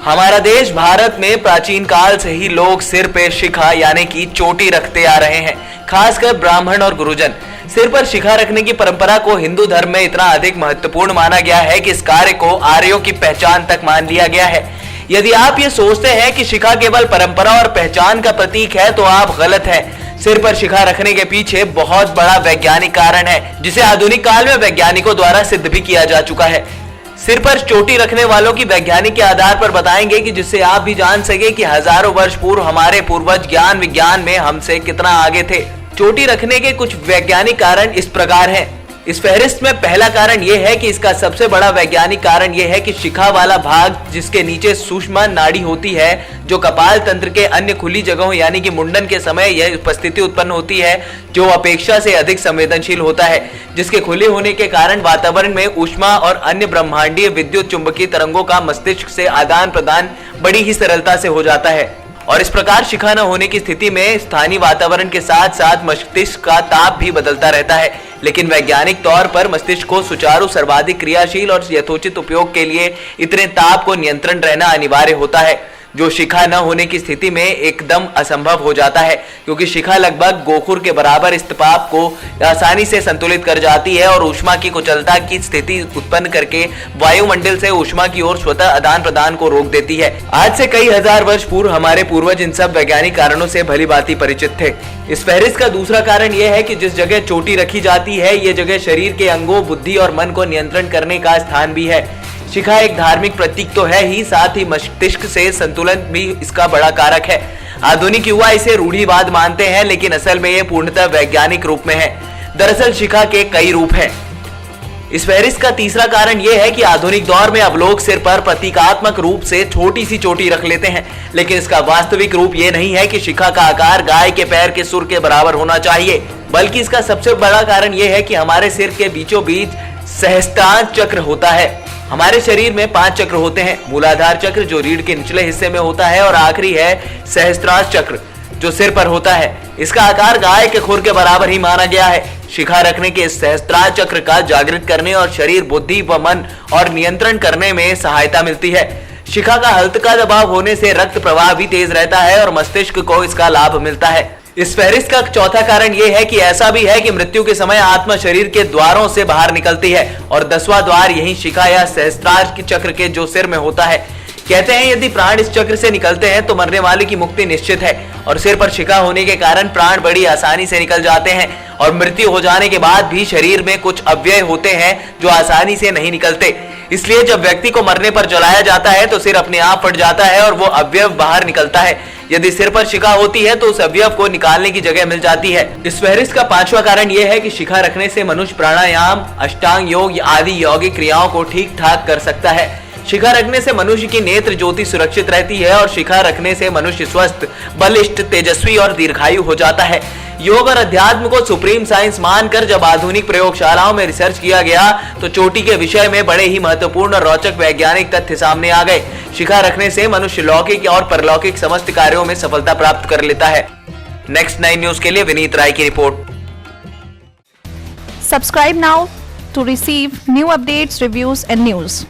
हमारा देश भारत में प्राचीन काल से ही लोग सिर पे शिखा यानी कि चोटी रखते आ रहे हैं। खासकर ब्राह्मण और गुरुजन सिर पर शिखा रखने की परंपरा को हिंदू धर्म में इतना अधिक महत्वपूर्ण माना गया है कि इस कार्य को आर्यों की पहचान तक मान लिया गया है। यदि आप ये सोचते हैं कि शिखा केवल परंपरा और पहचान का प्रतीक है तो आप गलत हैं। सिर पर शिखा रखने के पीछे बहुत बड़ा वैज्ञानिक कारण है, जिसे आधुनिक काल में वैज्ञानिकों द्वारा सिद्ध भी किया जा चुका है। सिर पर चोटी रखने वालों की वैज्ञानिक के आधार पर बताएंगे कि जिससे आप भी जान सके कि हजारों वर्ष पूर्व हमारे पूर्वज ज्ञान विज्ञान में हमसे कितना आगे थे। चोटी रखने के कुछ वैज्ञानिक कारण इस प्रकार हैं। इस फहरिस्त में पहला कारण यह है कि इसका सबसे बड़ा वैज्ञानिक कारण यह है कि शिखा वाला भाग जिसके नीचे सूक्ष्म नाड़ी होती है, जो कपाल तंत्र के अन्य खुली जगहों यानी कि मुंडन के समय यह उपस्थिति उत्पन्न होती है, जो अपेक्षा से अधिक संवेदनशील होता है, जिसके खुले होने के कारण वातावरण में ऊष्मा और अन्य ब्रह्मांडीय विद्युत चुंबकीय तरंगों का मस्तिष्क से आदान प्रदान बड़ी ही सरलता से हो जाता है। और इस प्रकार शिखा न होने की स्थिति में स्थानीय वातावरण के साथ साथ मस्तिष्क का ताप भी बदलता रहता है। लेकिन वैज्ञानिक तौर पर मस्तिष्क को सुचारू, सर्वाधिक क्रियाशील और यथोचित उपयोग के लिए इतने ताप को नियंत्रण रहना अनिवार्य होता है, जो शिखा न होने की स्थिति में एकदम असंभव हो जाता है, क्योंकि शिखा लगभग गोखुर के बराबर इस ताप को आसानी से संतुलित कर जाती है और ऊष्मा की कुचलता की स्थिति उत्पन्न करके वायुमंडल से ऊष्मा की ओर स्वतः आदान प्रदान को रोक देती है। आज से कई हजार वर्ष पूर्व हमारे पूर्वज इन सब वैज्ञानिक कारणों से भली भांति परिचित थे। इस फहरिस्त का दूसरा कारण यह है कि जिस जगह चोटी रखी जाती है, ये जगह शरीर के अंगों, बुद्धि और मन को नियंत्रण करने का स्थान भी है। शिखा एक धार्मिक प्रतीक तो है ही, साथ ही मस्तिष्क से संतुलन भी इसका बड़ा कारक है। आधुनिक युवा इसे रूढ़िवाद मानते हैं, लेकिन असल में ये पूर्णतः वैज्ञानिक रूप में है। दरअसल शिखा के कई रूप हैं। इस फहरिस्त का तीसरा कारण यह है कि आधुनिक दौर में अब लोग सिर पर प्रतीकात्मक रूप से छोटी सी चोटी रख लेते हैं, लेकिन इसका वास्तविक रूप यह नहीं है कि शिखा का आकार गाय के पैर के सुर के बराबर होना चाहिए, बल्कि इसका सबसे बड़ा कारण यह है कि हमारे सिर के बीचों बीच सहस्त्रांश चक्र होता है। हमारे शरीर में 5 चक्र होते हैं। मूलाधार चक्र जो रीढ़ के निचले हिस्से में होता है, और आखिरी है सहस्त्रांश चक्र जो सिर पर होता है। इसका आकार गाय के खुर के बराबर ही माना गया है। शिखा रखने के इस सहस्त्रांश चक्र का जागृत करने और शरीर, बुद्धि व मन और नियंत्रण करने में सहायता मिलती है। शिखा का हल्का दबाव होने से रक्त प्रवाह भी तेज रहता है और मस्तिष्क को इसका लाभ मिलता है। इस फहरिस्त का चौथा कारण यह है कि ऐसा भी है कि मृत्यु के समय आत्मा शरीर के द्वारों से बाहर निकलती है और 10वां द्वार यही शिखा या सहस्त्रांश के चक्र के जो सिर में होता है। कहते हैं यदि प्राण इस चक्र से निकलते हैं तो मरने वाले की मुक्ति निश्चित है, और सिर पर शिखा होने के कारण प्राण बड़ी आसानी से निकल जाते हैं। और मृत्यु हो जाने के बाद भी शरीर में कुछ अव्यय होते हैं जो आसानी से नहीं निकलते। इसलिए जब व्यक्ति को मरने पर जलाया जाता है तो सिर अपने आप फट जाता है और वो अवयव बाहर निकलता है। यदि सिर पर शिखा होती है तो उस अवयव को निकालने की जगह मिल जाती है। इस फहरिस्त का 5वां कारण यह है कि शिखा रखने से मनुष्य प्राणायाम, अष्टांग योग आदि यौगिक क्रियाओं को ठीक ठाक कर सकता है। शिखा रखने से मनुष्य की नेत्र ज्योति सुरक्षित रहती है और शिखा रखने से मनुष्य स्वस्थ, बलिष्ठ, तेजस्वी और दीर्घायु हो जाता है। योग और अध्यात्म को सुप्रीम साइंस मानकर जब आधुनिक प्रयोगशालाओं में रिसर्च किया गया तो चोटी के विषय में बड़े ही महत्वपूर्ण और रोचक वैज्ञानिक तथ्य सामने आ गए। शिखा रखने से मनुष्य लौकिक और परलौकिक समस्त कार्यों में सफलता प्राप्त कर लेता है। नेक्स्ट 9 न्यूज के लिए विनीत राय की report. Subscribe now to receive new updates, reviews and news.